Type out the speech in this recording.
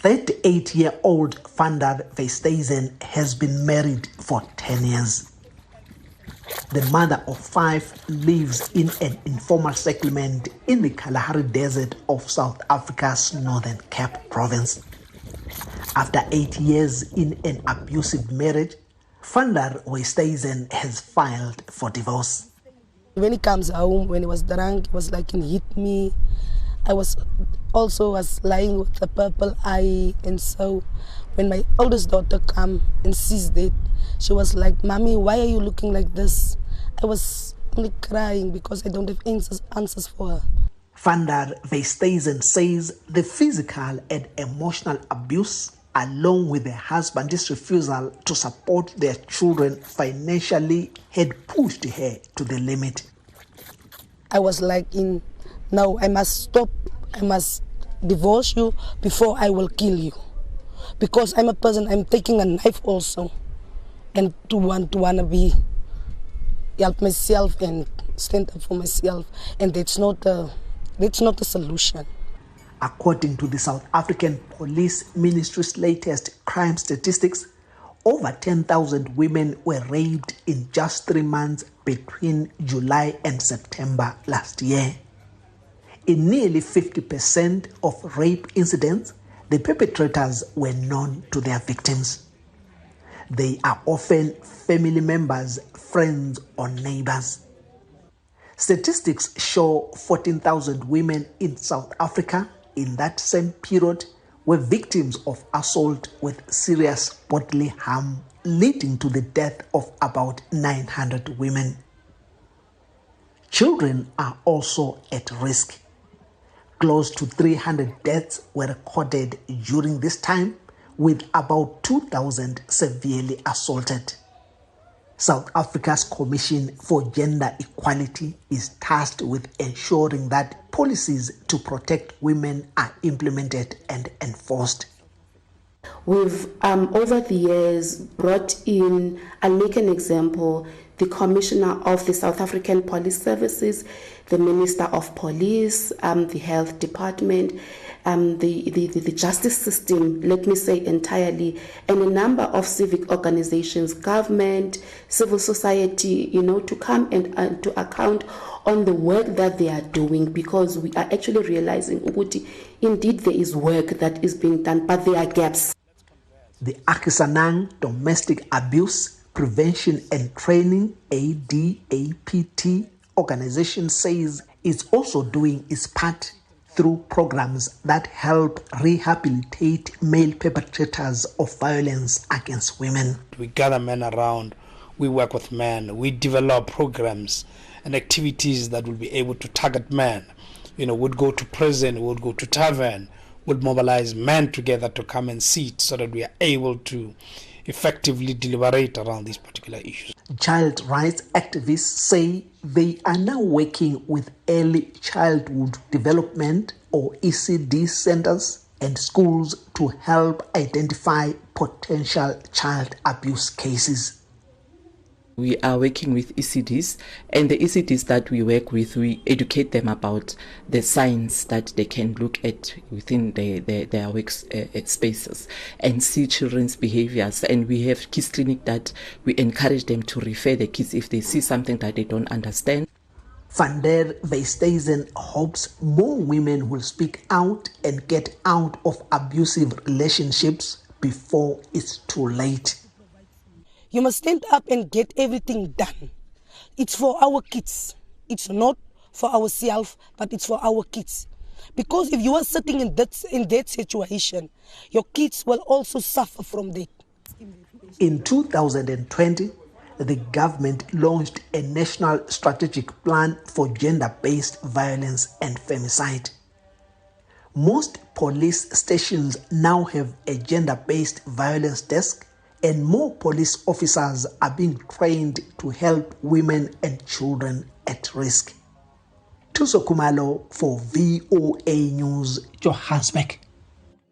38-year-old Vandar Vesthuizen has been married for 10 years. The mother of 5 lives in an informal settlement in the Kalahari Desert of South Africa's Northern Cape province. After 8 years in an abusive marriage, Vandar Vesthuizen has filed for divorce. When he comes home, when he was drunk, he was like, he hit me. I was lying with a purple eye, and so when my oldest daughter came and sees that, she was like, "Mommy, why are you looking like this?" I was only crying because I don't have answers for her. Vandar Vesthuizen says the physical and emotional abuse, along with her husband's refusal to support their children financially, had pushed her to the limit. I was like, no, I must stop. I must divorce you before I will kill you. Because I'm a person, I'm taking a knife also. And to want to help myself and stand up for myself. And that's not the solution. According to the South African Police Ministry's latest crime statistics, over 10,000 women were raped in just 3 months between July and September last year. In nearly 50% of rape incidents, the perpetrators were known to their victims. They are often family members, friends, or neighbors. Statistics show 14,000 women in South Africa in that same period were victims of assault with serious bodily harm, leading to the death of about 900 women. Children are also at risk. Close to 300 deaths were recorded during this time, with about 2,000 severely assaulted. South Africa's Commission for Gender Equality is tasked with ensuring that policies to protect women are implemented and enforced. We've, over the years, brought in, I'll make an example, the Commissioner of the South African Police Services, the Minister of Police, the Health Department, the justice system, let me say entirely, and a number of civic organizations, government, civil society, to come and to account on the work that they are doing, because we are actually realizing, indeed there is work that is being done, but there are gaps. The Akisanang Domestic Abuse Prevention and Training, ADAPT, organization says it's also doing its part through programs that help rehabilitate male perpetrators of violence against women. We gather men around, we work with men, we develop programs and activities that will be able to target men. Would go to prison, would go to tavern, would mobilize men together to come and sit so that we are able to effectively deliberate around these particular issues. Child rights activists say they are now working with early childhood development, or ECD centers, and schools to help identify potential child abuse cases. We are working with ECDs, and the ECDs that we work with, we educate them about the signs that they can look at within their work spaces and see children's behaviors. And we have kids clinic that we encourage them to refer the kids if they see something that they don't understand. Vandar Vesthuizen hopes more women will speak out and get out of abusive relationships before it's too late. You must stand up and get everything done. It's for our kids. It's not for ourselves, but it's for our kids. Because if you are sitting in that situation, your kids will also suffer from that. In 2020, the government launched a national strategic plan for gender-based violence and femicide. Most police stations now have a gender-based violence desk, and more police officers are being trained to help women and children at risk. Thuso Khumalo for VOA News, Johannesburg.